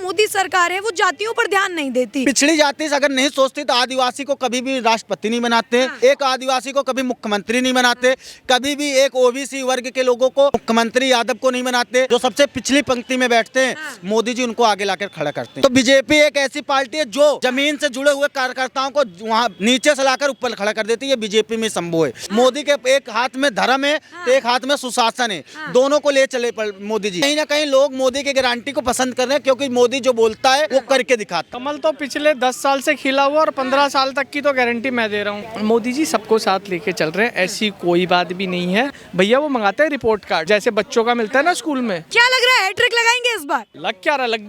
मोदी सरकार है वो जातियों पर ध्यान नहीं देती। पिछड़ी जाति से अगर नहीं सोचती तो आदिवासी को कभी भी राष्ट्रपति नहीं बनाते, एक आदिवासी को कभी मुख्यमंत्री नहीं बनाते, कभी भी एक ओबीसी वर्ग के लोगों को मुख्यमंत्री यादव को नहीं बनाते। जो सबसे पिछली पंक्ति में बैठते हैं मोदी जी उनको आगे लाकर खड़ा करते हैं। तो बीजेपी एक ऐसी पार्टी है जो जमीन से जुड़े हुए कार्यकर्ताओं को वहाँ नीचे से लाकर ऊपर खड़ा कर देती है। बीजेपी में संभव है। मोदी के एक हाथ में धर्म है तो एक हाथ में सुशासन है, दोनों को ले चले मोदी जी। कहीं ना कहीं लोग मोदी की गारंटी को पसंद कर रहे हैं क्योंकि मोदी जो बोलता है वो करके दिखाता है। कमल तो पिछले 10 साल से खिला हुआ और 15 साल तक की तो गारंटी मैं दे रहा हूँ। मोदी जी सबको साथ लेके चल रहे हैं, ऐसी कोई बात भी नहीं है। भैया वो मंगाते हैं रिपोर्ट कार्ड जैसे बच्चों का मिलता है ना स्कूल में। क्या लग रहा है हैट्रिक लगाएंगे इस बार? लग क्या रहा, लग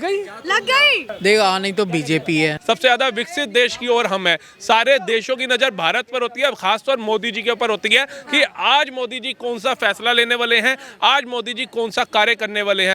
गई। देगा नहीं तो बीजेपी है। सबसे ज्यादा विकसित देश की ओर हम है। सारे देशों की नजर भारत पर होती है, खासतौर मोदी जी के ऊपर होती है कि आज मोदी जी कौन सा फैसला लेने वाले हैं, आज मोदी जी कौन सा कार्य करने वाले हैं।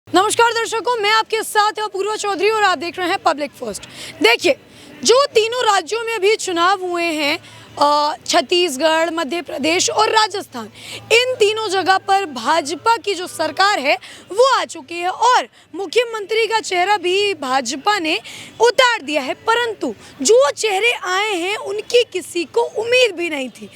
नमस्कार दर्शकों, मैं आपके साथ हूं अपूर्वा चौधरी और आप देख रहे हैं पब्लिक फर्स्ट। देखिए, जो तीनों राज्यों में अभी चुनाव हुए हैं, छत्तीसगढ़, मध्य प्रदेश और राजस्थान, इन तीनों जगह पर भाजपा की जो सरकार है वो आ चुकी है और मुख्यमंत्री का चेहरा भी भाजपा ने उतार दिया है। परंतु जो चेहरे आए हैं उनकी किसी को उम्मीद भी नहीं थी।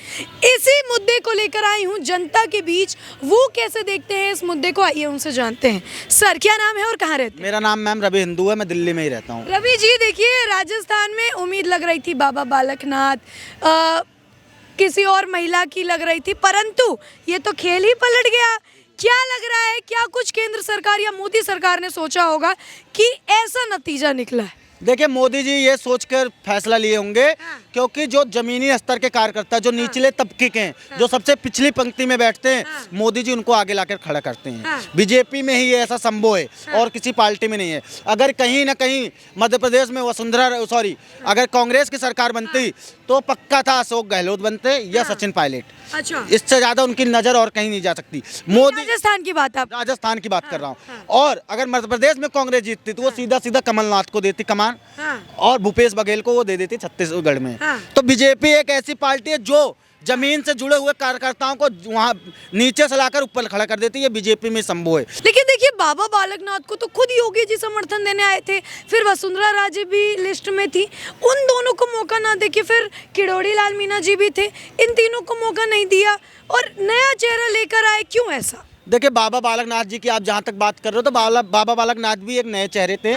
इसी मुद्दे को लेकर आई हूँ जनता के बीच। वो कैसे देखते हैं इस मुद्दे को, आइए उनसे जानते हैं। सर, क्या नाम है और कहाँ रहते हैं? मेरा नाम मैम रवि हिंदू है, मैं दिल्ली में ही रहता हूँ। रवि जी, देखिए, राजस्थान में उम्मीद लग रही थी बाबा बालकनाथ, किसी और महिला की लग रही थी, परंतु ये तो खेल ही पलट गया। क्या लग रहा है, क्या कुछ केंद्र सरकार या मोदी सरकार ने सोचा होगा कि ऐसा नतीजा निकला है? देखिए, मोदी जी ये सोचकर फैसला लिए होंगे क्योंकि जो जमीनी स्तर के कार्यकर्ता, जो निचले तबके के हैं, जो सबसे पिछली पंक्ति में बैठते हैं, मोदी जी उनको आगे लाकर खड़ा करते हैं। बीजेपी में ही ऐसा संभव है और किसी पार्टी में नहीं है। अगर कहीं ना कहीं मध्य प्रदेश में अगर कांग्रेस की सरकार बनती तो पक्का था अशोक गहलोत बनते या सचिन पायलट। अच्छा, इससे ज्यादा उनकी नजर और कहीं नहीं जा सकती। मोदी, राजस्थान की बात, आप राजस्थान की बात कर रहा हूँ। और अगर मध्य प्रदेश में कांग्रेस जीतती तो वो सीधा सीधा कमलनाथ को देती कमान और भूपेश बघेल को वो दे देती छत्तीसगढ़ में। तो बीजेपी एक ऐसी पार्टी है जो जमीन से जुड़े हुए कार्यकर्ताओं को वहाँ नीचे से लाकर ऊपर खड़ा कर देती है। बीजेपी में संभव है। लेकिन देखिए, बाबा बालकनाथ को तो खुद योगी जी समर्थन देने आए थे, फिर वसुंधरा राजे भी लिस्ट में थी। उन दोनों को मौका ना देके फिर किरोड़ी लाल मीणा जी भी थे, इन तीनों को मौका नहीं दिया और नया चेहरा लेकर आए। क्यों ऐसा? देखिए, बाबा बालकनाथ जी की आप जहाँ तक बात कर रहे हो तो बाबा बालकनाथ भी एक नए चेहरे थे।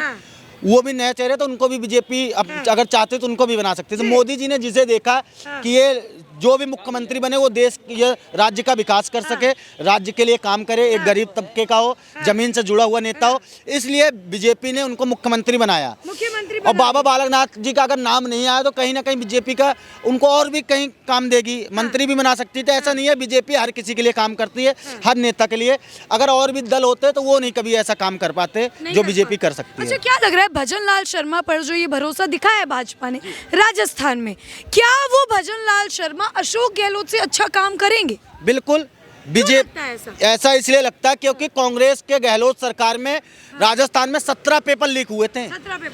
वो भी नए चेहरे, तो उनको भी बीजेपी अगर चाहते तो उनको भी बना सकते। तो मोदी जी ने जिसे देखा कि ये जो भी मुख्यमंत्री बने वो देश ये राज्य का विकास कर सके, राज्य के लिए काम करे, एक गरीब तबके का हो, जमीन से जुड़ा हुआ नेता हो, इसलिए बीजेपी ने उनको मुख्यमंत्री बनाया। और बाबा बालकनाथ जी का अगर नाम नहीं आया तो कहीं ना कहीं बीजेपी का उनको और भी कहीं काम देगी, मंत्री भी बना सकती है। ऐसा नहीं है, बीजेपी हर किसी के लिए काम करती है, हर नेता के लिए। अगर और भी दल होते तो वो नहीं कभी ऐसा काम कर पाते जो बीजेपी कर सकती है। अच्छा, क्या लग रहा है भजन लाल शर्मा पर जो ये भरोसा दिखाया है भाजपा ने राजस्थान में, क्या वो भजन लाल शर्मा अशोक गहलोत से अच्छा काम करेंगे? बिल्कुल। बीजेपी ऐसा इसलिए लगता है क्योंकि कांग्रेस के गहलोत सरकार में राजस्थान में 17 पेपर लीक हुए थे,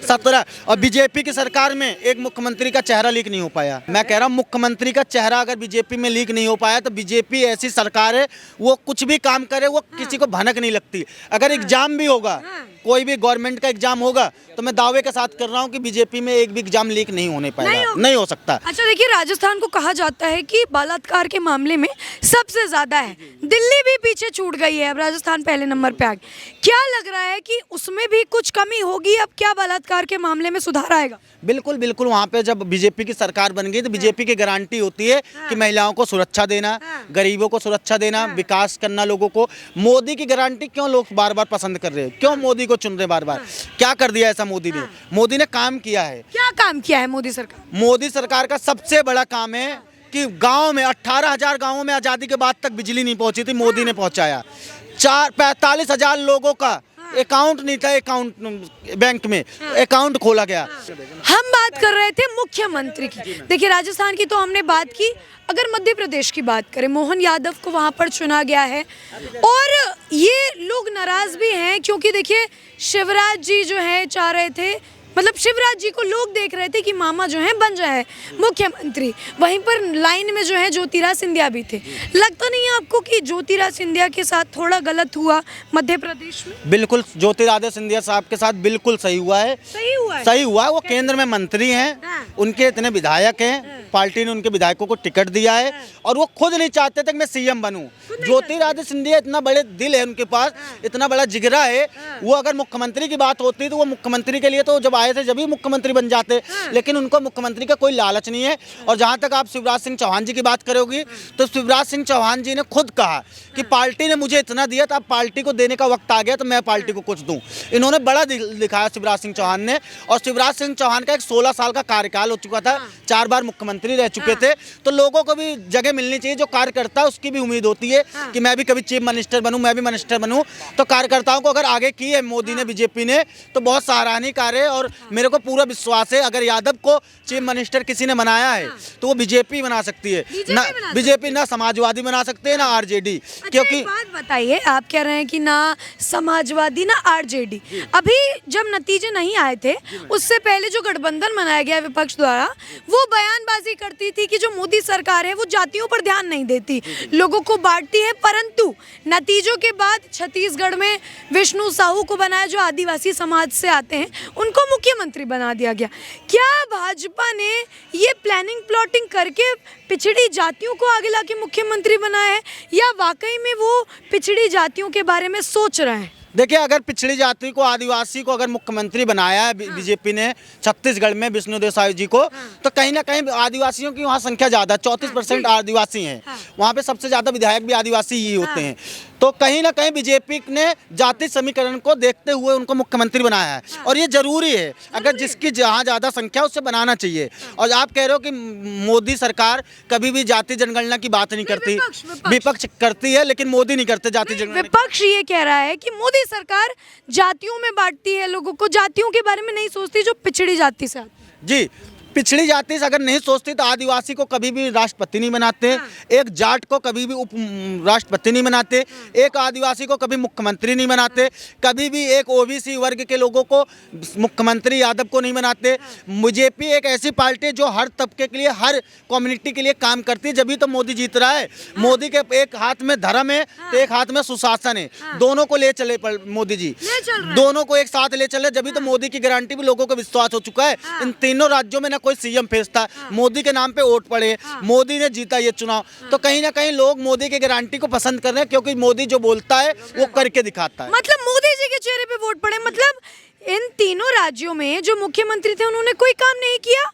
17। और बीजेपी की सरकार में एक मुख्यमंत्री का चेहरा लीक नहीं हो पाया। मैं कह रहा हूँ, मुख्यमंत्री का चेहरा अगर बीजेपी में लीक नहीं हो पाया तो बीजेपी ऐसी सरकार है, वो कुछ भी काम करे वो किसी को भनक नहीं लगती। अगर एग्जाम भी होगा, कोई भी गवर्नमेंट का एग्जाम होगा, तो मैं दावे के साथ कर रहा हूँ कि बीजेपी में एक भी एग्जाम लीक नहीं होने पाएगा, नहीं हो सकता। अच्छा, देखिए, राजस्थान को कहा जाता है कि बलात्कार के मामले में सबसे ज्यादा है, दिल्ली भी पीछे छूट गई है, अब राजस्थान पहले नंबर पे आ गया। क्या लग रहा है कि उसमें भी कुछ कमी होगी? अब क्या बलात्कार के मामले में सुधार आएगा? बिल्कुल बिल्कुल। वहाँ पे जब बीजेपी की सरकार बन गई तो बीजेपी की गारंटी होती है कि महिलाओं को सुरक्षा देना, गरीबों को सुरक्षा देना, विकास करना लोगों को। मोदी की गारंटी क्यों लोग बार बार पसंद कर रहे हैं, क्यों मोदी को चुन रहे बार बार? क्या कर दिया ऐसा मोदी ने? मोदी ने काम किया है। क्या काम किया है मोदी सरकार? मोदी सरकार का सबसे बड़ा काम है कि गांव में 18,000 गांवों में आज़ादी के बाद तक बिजली नहीं पहुंची थी, मोदी ने पहुंचाया। 45,000 लोगों का अकाउंट नहीं था, अकाउंट बैंक में अकाउंट खोला गया। हम बात कर रहे थे मुख्यमंत्री की। देखिए, राजस्थान की तो हमने बात की, अगर मध्य प्रदेश की बात करें, मोहन यादव को वहां पर चुना गया है और ये लोग नाराज भी हैं क्योंकि देखिए, शिवराज जी जो है चाह रहे थे मतलब शिवराज जी को लोग देख रहे थे कि मामा जो है बन जाए मुख्यमंत्री, वहीं पर लाइन में जो है ज्योतिराज सिंधिया भी थे। लगता नहीं है आपको कि ज्योतिराज सिंधिया के साथ थोड़ा गलत हुआ मध्य प्रदेश में? बिल्कुल ज्योतिरादित्य सिंधिया साहब के साथ बिल्कुल सही हुआ है। सही हुआ है? सही हुआ। वो केंद्र में मंत्री हैं, हाँ। उनके इतने विधायक हैं, पार्टी ने उनके विधायकों को टिकट दिया है और वो खुद नहीं चाहते थे कि मैं सीएम बनूं। ज्योतिरादित्य सिंधिया इतना बड़े दिल है उनके पास, इतना बड़ा जिगरा है। वो अगर मुख्यमंत्री की बात होती तो वो मुख्यमंत्री के लिए तो जब आए थे जब भी मुख्यमंत्री बन जाते, लेकिन उनको मुख्यमंत्री का कोई लालच नहीं है। और जहां तक आप शिवराज सिंह चौहान जी की बात करोगी तो शिवराज सिंह चौहान जी ने खुद कहा कि पार्टी ने मुझे इतना दिया तो अब पार्टी को देने का वक्त आ गया तो मैं पार्टी को कुछ दूं। इन्होंने बड़ा दिखाया शिवराज सिंह चौहान ने। और शिवराज सिंह चौहान का एक 16 साल का कार्यकाल हो चुका था, 4 बार मुख्यमंत्री रह चुके थे, तो लोगों को भी जगह मिलनी चाहिए। जो कार्यकर्ता है उसकी भी उम्मीद होती है कि मैं भी कभी चीफ मिनिस्टर बनूं, मैं भी मिनिस्टर बनूं। तो कार्यकर्ताओं को अगर आगे की है मोदी ने, बीजेपी ने, तो बहुत सराहनीय कार्य है। और मेरे को पूरा विश्वास है अगर यादव को चीफ मिनिस्टर किसी ने बनाया है तो वो बीजेपी बना सकती है। ना बीजेपी, ना समाजवादी बना सकते हैं, ना आरजेडी। क्योंकि एक बात बताइए, आप कह रहे हैं कि ना समाजवादी ना आरजेडी, अभी जब नतीजे नहीं आए थे उससे पहले जो गठबंधन बनाया गया विपक्ष द्वारा, वो बयानबाजी करती थी कि जो मोदी सरकार है वो जातियों पर ध्यान नहीं देती, लोगों को बांटती है। परंतु नतीजों के बाद छत्तीसगढ़ में विष्णु साहू को बनाया, जो आदिवासी समाज से आते हैं, उनको मुख्यमंत्री बना दिया गया। क्या भाजपा ने ये प्लानिंग प्लॉटिंग करके पिछड़ी जातियों को आगे लाके मुख्यमंत्री बनाया है, या वाकई में वो पिछड़ी जातियों के बारे में सोच रहे हैं? देखिए, अगर पिछड़ी जाति को, आदिवासी को अगर मुख्यमंत्री बनाया है बीजेपी ने छत्तीसगढ़ में विष्णुदेव साहू जी को, तो कहीं ना कहीं आदिवासियों की वहाँ संख्या ज़्यादा, 34% आदिवासी हैं। वहाँ पे सबसे ज़्यादा विधायक भी आदिवासी ही होते हैं। तो कहीं ना कहीं बीजेपी ने जाति समीकरण को देखते हुए उनको मुख्यमंत्री बनाया है। और ये जरूरी है, अगर जिसकी जहाँ ज़्यादा संख्या उससे बनाना चाहिए। और आप कह रहे हो कि मोदी सरकार कभी भी जाति जनगणना की बात नहीं करती, विपक्ष करती है, लेकिन मोदी नहीं करते जाति जनगणना। विपक्ष ये कह रहा है कि मोदी सरकार जातियों में बांटती है लोगों को, जातियों के बारे में नहीं सोचती जो पिछड़ी जाति से आती है। जी, पिछड़ी जाति से अगर नहीं सोचती तो आदिवासी को कभी भी राष्ट्रपति नहीं बनाते, एक जाट को कभी भी उप राष्ट्रपति नहीं बनाते, एक आदिवासी को कभी मुख्यमंत्री नहीं बनाते, कभी भी एक ओबीसी वर्ग के लोगों को मुख्यमंत्री यादव को नहीं बनाते। बीजेपी एक ऐसी पार्टी है जो हर तबके के लिए, हर कम्युनिटी के लिए काम करती है, जभी तो मोदी जीत रहा है। मोदी के एक हाथ में धर्म है तो एक हाथ में सुशासन है, दोनों को ले चले मोदी जी, दोनों को एक साथ ले चले, जभी तो मोदी की गारंटी भी लोगों को विश्वास हो चुका है। इन तीनों राज्यों में कोई सीएम फेस था, मोदी के नाम पे वोट पड़े, मोदी ने जीता ये चुनाव। तो कहीं ना कहीं लोग मोदी की गारंटी को पसंद कर रहे हैं, क्योंकि मोदी जो बोलता है वो करके दिखाता है। मतलब मोदी जी के चेहरे पे वोट पड़े, मतलब इन तीनों राज्यों में जो मुख्यमंत्री थे उन्होंने कोई काम नहीं किया,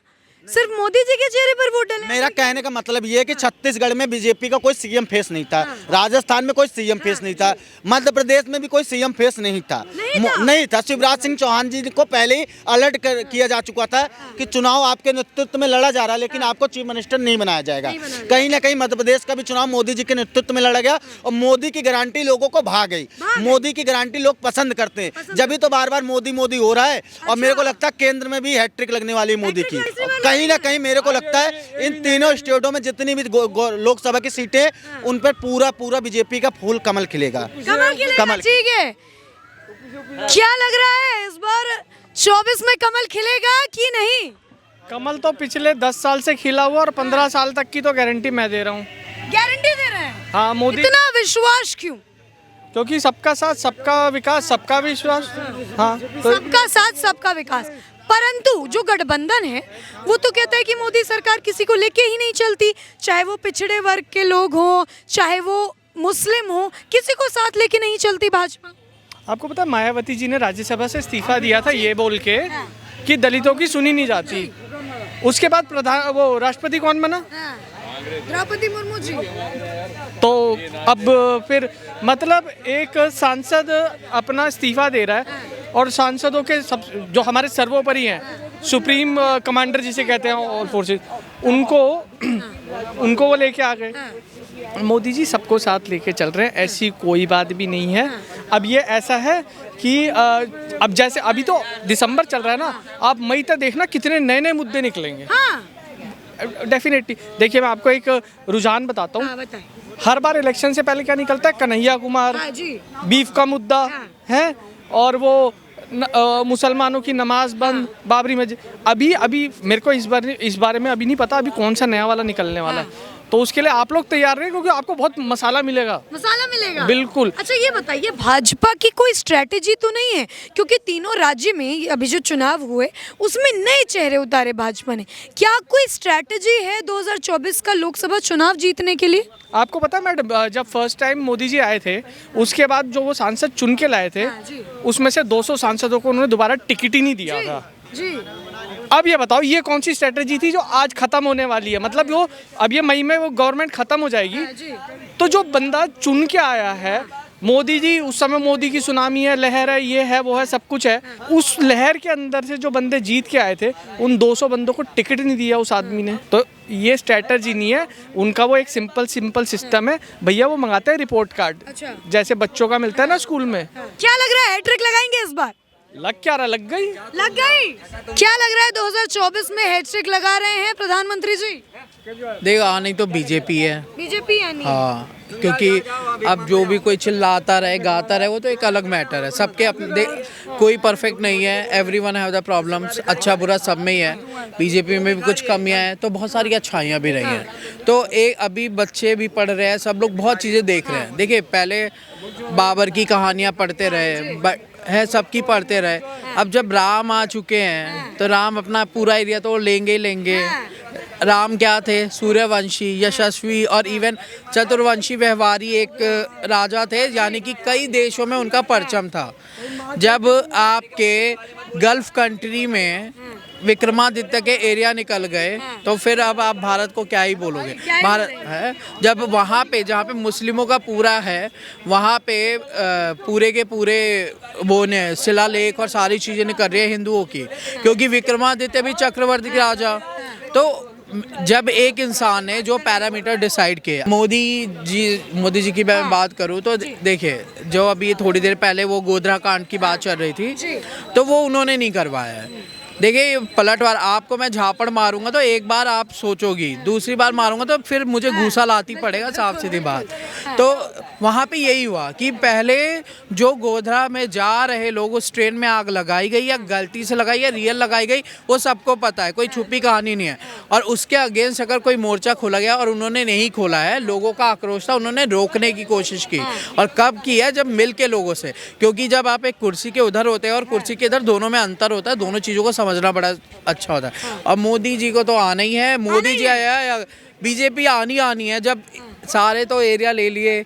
सिर्फ मोदी जी के चेहरे पर वोट डाले। मेरा कहने का मतलब ये है कि छत्तीसगढ़ में बीजेपी का कोई सीएम फेस नहीं था, राजस्थान में कोई सीएम फेस नहीं था, मध्य प्रदेश में भी कोई सीएम फेस नहीं था, नहीं था। शिवराज सिंह चौहान जी को पहले ही अलर्ट किया जा चुका था कि चुनाव आपके नेतृत्व में लड़ा जा रहा है, लेकिन आपको चीफ मिनिस्टर नहीं बनाया जाएगा। कहीं ना कहीं मध्य प्रदेश का भी चुनाव मोदी जी के नेतृत्व में लड़ा गया और मोदी की गारंटी लोगों को भा गई। मोदी की गारंटी लोग पसंद करते हैं, जब तो बार बार मोदी मोदी हो रहा है। और मेरे को लगता है केंद्र में भी हैट्रिक लगने वाली है मोदी की। कहीं ना कहीं मेरे को लगता है इन तीनों स्टेटों में जितनी भी लोकसभा की सीटें, उन पर पूरा बीजेपी का फूल कमल खिलेगा। कमल, ठीक है। क्या लग रहा है इस बार 24 में कमल खिलेगा कि नहीं? कमल तो पिछले 10 साल से खिला हुआ और 15 साल तक की तो गारंटी मैं दे रहा हूँ। गारंटी दे रहे हैं? हाँ, मोदी। इतना विश्वास क्यों? क्योंकि सबका साथ सबका विकास, सबका विश्वास। हाँ, तो सबका साथ सबका विकास। परंतु जो गठबंधन है वो तो कहता है कि मोदी सरकार किसी को लेके ही नहीं चलती, चाहे वो पिछड़े वर्ग के लोग हों, चाहे वो मुस्लिम हो, किसी को साथ लेके नहीं चलती भाजपा। आपको पता है मायावती जी ने राज्यसभा से इस्तीफा दिया था ये बोल के कि दलितों की सुनी नहीं जाती। उसके बाद वो राष्ट्रपति कौन बना? द्रौपदी मुर्मू जी। तो अब फिर मतलब एक सांसद अपना इस्तीफा दे रहा है और सांसदों के सब जो हमारे सर्वोपरि हैं, सुप्रीम कमांडर जिसे कहते हैं ऑल फोर्सेस, उनको वो लेके आ गए। मोदी जी सबको साथ लेके चल रहे हैं, ऐसी कोई बात भी नहीं है। अब ये ऐसा है कि अब जैसे अभी तो दिसंबर चल रहा है ना, आप मई तक देखना कितने नए नए मुद्दे निकलेंगे। डेफिनेटली। देखिए, मैं आपको एक रुझान बताता हूँ। हर बार इलेक्शन से पहले क्या निकलता है? कन्हैया कुमार, बीफ का मुद्दा है, और वो मुसलमानों की नमाज बंद, बाबरी मस्जिद। अभी मेरे को इस बारे में अभी नहीं पता अभी कौन सा नया वाला निकलने वाला है, तो उसके लिए आप लोग तैयार रहें क्योंकि आपको बहुत मसाला मिलेगा। मसाला मिलेगा बिल्कुल। अच्छा ये बताइए, भाजपा की कोई स्ट्रेटेजी तो नहीं है, क्योंकि तीनों राज्य में अभी जो चुनाव हुए उसमें नए चेहरे उतारे भाजपा ने, क्या कोई स्ट्रेटेजी है 2024 का लोकसभा चुनाव जीतने के लिए? आपको पता है मैडम, जब फर्स्ट टाइम मोदी जी आए थे उसके बाद जो वो सांसद चुन के लाए थे उसमें से 200 सांसदों को उन्होंने दोबारा टिकट ही नहीं दिया था। जी अब ये बताओ ये कौन सी स्ट्रेटेजी थी जो आज खत्म होने वाली है? मतलब वो अब ये मई में वो गवर्नमेंट खत्म हो जाएगी, तो जो बंदा चुन के आया है मोदी जी, उस समय मोदी की सुनामी है, लहर है, ये है वो है, सब कुछ है, उस लहर के अंदर से जो बंदे जीत के आए थे उन 200 बंदों को टिकट नहीं दिया उस आदमी ने। तो ये स्ट्रेटजी नहीं है उनका, वो एक सिंपल सिस्टम है भैया। वो मंगाते हैं रिपोर्ट कार्ड, अच्छा। जैसे बच्चों का मिलता है ना स्कूल में। क्या लग रहा है हैट्रिक लगाएंगे इस बार? लग क्या रहा, लग गई। क्या लग रहा है 2024 में हैट्रिक लगा रहे हैं प्रधानमंत्री जी? देखो नहीं तो बीजेपी है। बीजेपी यानी हाँ, क्योंकि अब जो भी कोई चिल्लाता रहे गाता रहे वो तो एक अलग मैटर है। सबके अपने कोई परफेक्ट नहीं है, एवरीवन हैव द प्रॉब्लम्स, अच्छा बुरा सब में ही है। बीजेपी में भी कुछ कमियां हैं तो बहुत सारी अच्छाइयां भी रही हैं। तो एक अभी बच्चे भी पढ़ रहे हैं, सब लोग बहुत चीज़ें देख रहे हैं। देखिए पहले बाबर की कहानियाँ पढ़ते रहे है, सबकी पढ़ते रहे। अब जब राम आ चुके हैं तो राम अपना पूरा एरिया तो लेंगे ही लेंगे। राम क्या थे? सूर्यवंशी, यशस्वी और इवन चतुर्वंशी व्यवहारी एक राजा थे, यानी कि कई देशों में उनका परचम था। जब आपके गल्फ कंट्री में विक्रमादित्य के एरिया निकल गए तो फिर अब आप भारत को क्या ही बोलोगे। भारत है जब वहाँ पे जहाँ पे मुस्लिमों का पूरा है वहाँ पे पूरे के पूरे वो ने शिलालेख और सारी चीज़ें निकल रही है हिंदुओं की, क्योंकि विक्रमादित्य भी चक्रवर्ती राजा। तो जब एक इंसान ने जो पैरामीटर डिसाइड किया, मोदी जी की मैं बात करूं तो देखिए जो अभी थोड़ी देर पहले वो गोधरा कांड की बात चल रही थी तो वो उन्होंने नहीं करवाया है। देखिए पलटवार, आपको मैं झापड़ मारूंगा तो एक बार आप सोचोगी, दूसरी बार मारूंगा तो फिर मुझे घूसा लाती पड़ेगा, साफ सीधी बात। तो वहाँ पे यही हुआ कि पहले जो गोधरा में जा रहे लोग उस ट्रेन में आग लगाई गई या गलती से लगाई या रियल लगाई गई वो सबको पता है, कोई छुपी कहानी नहीं है। और उसके अगेंस्ट अगर कोई मोर्चा खोला गया और उन्होंने नहीं खोला है, लोगों का आक्रोश था, उन्होंने रोकने की कोशिश की। और कब की है? जब मिल के लोगों से, क्योंकि जब आप एक कुर्सी के उधर होते हैं और कुर्सी के इधर, दोनों में अंतर होता है, दोनों चीज़ों को समझना बड़ा अच्छा होता है। और मोदी जी को तो आना ही है, मोदी जी आया या बीजेपी आनी है। जब सारे तो एरिया ले लिए,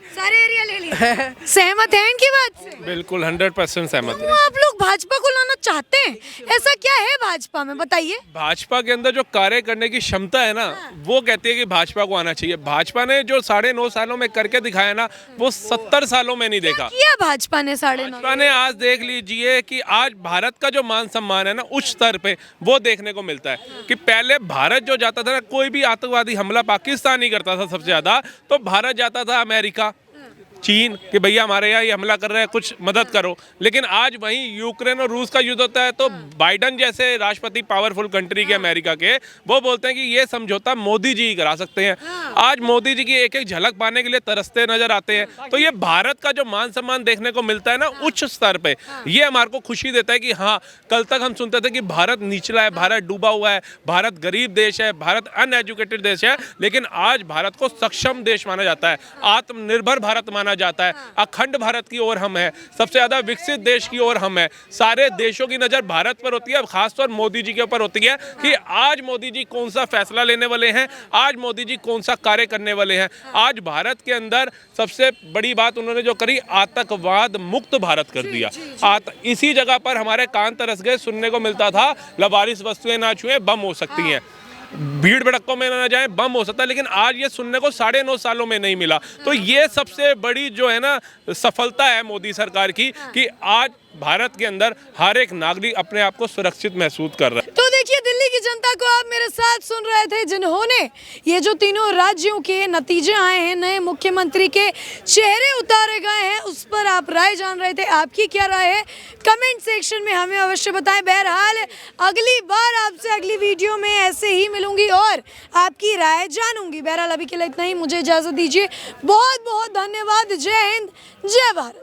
सहमत हैं इनकी बात से? बिल्कुल 100% सहमत है। आप लोग भाजपा को लाना चाहते हैं, ऐसा क्या है भाजपा में, बताइए। भाजपा के अंदर जो कार्य करने की क्षमता है ना, वो कहती है कि भाजपा को आना चाहिए। भाजपा ने जो 9.5 सालों में करके दिखाया ना, वो 70 सालों में नहीं देखा। किया भाजपा ने 9.5? भाजपा ने आज देख लीजिए कि आज भारत का जो मान सम्मान है ना उच्च स्तर पे वो देखने को मिलता है। कि पहले भारत जो जाता था ना, कोई भी आतंकवादी हमला पाकिस्तान ही करता था सबसे ज्यादा, तो भारत जाता था अमेरिका, चीन कि भैया हमारे यहाँ ये हमला कर रहे हैं, कुछ मदद करो। लेकिन आज वहीं यूक्रेन और रूस का युद्ध होता है तो बाइडन जैसे राष्ट्रपति पावरफुल कंट्री के अमेरिका के, वो बोलते हैं कि ये समझौता मोदी जी ही करा सकते हैं। आज मोदी जी की एक एक झलक पाने के लिए तरसते नजर आते हैं। तो ये भारत का जो मान सम्मान देखने को मिलता है ना उच्च स्तर पे, ये हमारे को खुशी देता है कि हाँ, कल तक हम सुनते थे कि भारत निचला है, भारत डूबा हुआ है, भारत गरीब देश है, भारत अनएजुकेटेड देश है, लेकिन आज भारत को सक्षम देश माना जाता है, आत्मनिर्भर भारत माना जाता है, अखंड भारत की ओर हम है, सबसे ज्यादा विकसित देश की ओर हम है। सारे देशों की नजर भारत पर होती है, अब खासतौर मोदी जी के ऊपर होती है कि आज मोदी जी कौन सा फैसला लेने वाले हैं, आज मोदी जी कौन सा कार्य करने वाले हैं। आज भारत के अंदर सबसे बड़ी बात उन्होंने जो करी, आतंकवाद मुक्त भारत कर दिया। इसी जगह पर हमारे कान तरस गए, सुनने को मिलता था लवारिस वस्तुएं ना छुएं, बम हो सकती हैं, भीड़ भड़कों में ना जाए, बम हो सकता है। लेकिन आज ये सुनने को 9.5 सालों में नहीं मिला। तो ये सबसे बड़ी जो है ना सफलता है मोदी सरकार की, कि आज भारत के अंदर हर एक नागरिक अपने आप को सुरक्षित महसूस कर रहा है। तो देखिए दिल्ली की जनता को आप मेरे साथ सुन रहे थे, जिन्होंने ये जो तीनों राज्यों के नतीजे आए हैं, नए मुख्यमंत्री के चेहरे उतारे गए हैं, उस पर आप राय जान रहे थे। आपकी क्या राय है कमेंट सेक्शन में हमें अवश्य बताएं। बहरहाल अगली बार आपसे अगली वीडियो में ऐसे ही मिलूंगी और आपकी राय जानूंगी। बहरहाल अभी के लिए इतना ही, मुझे इजाजत दीजिए। बहुत बहुत धन्यवाद। जय हिंद, जय भारत।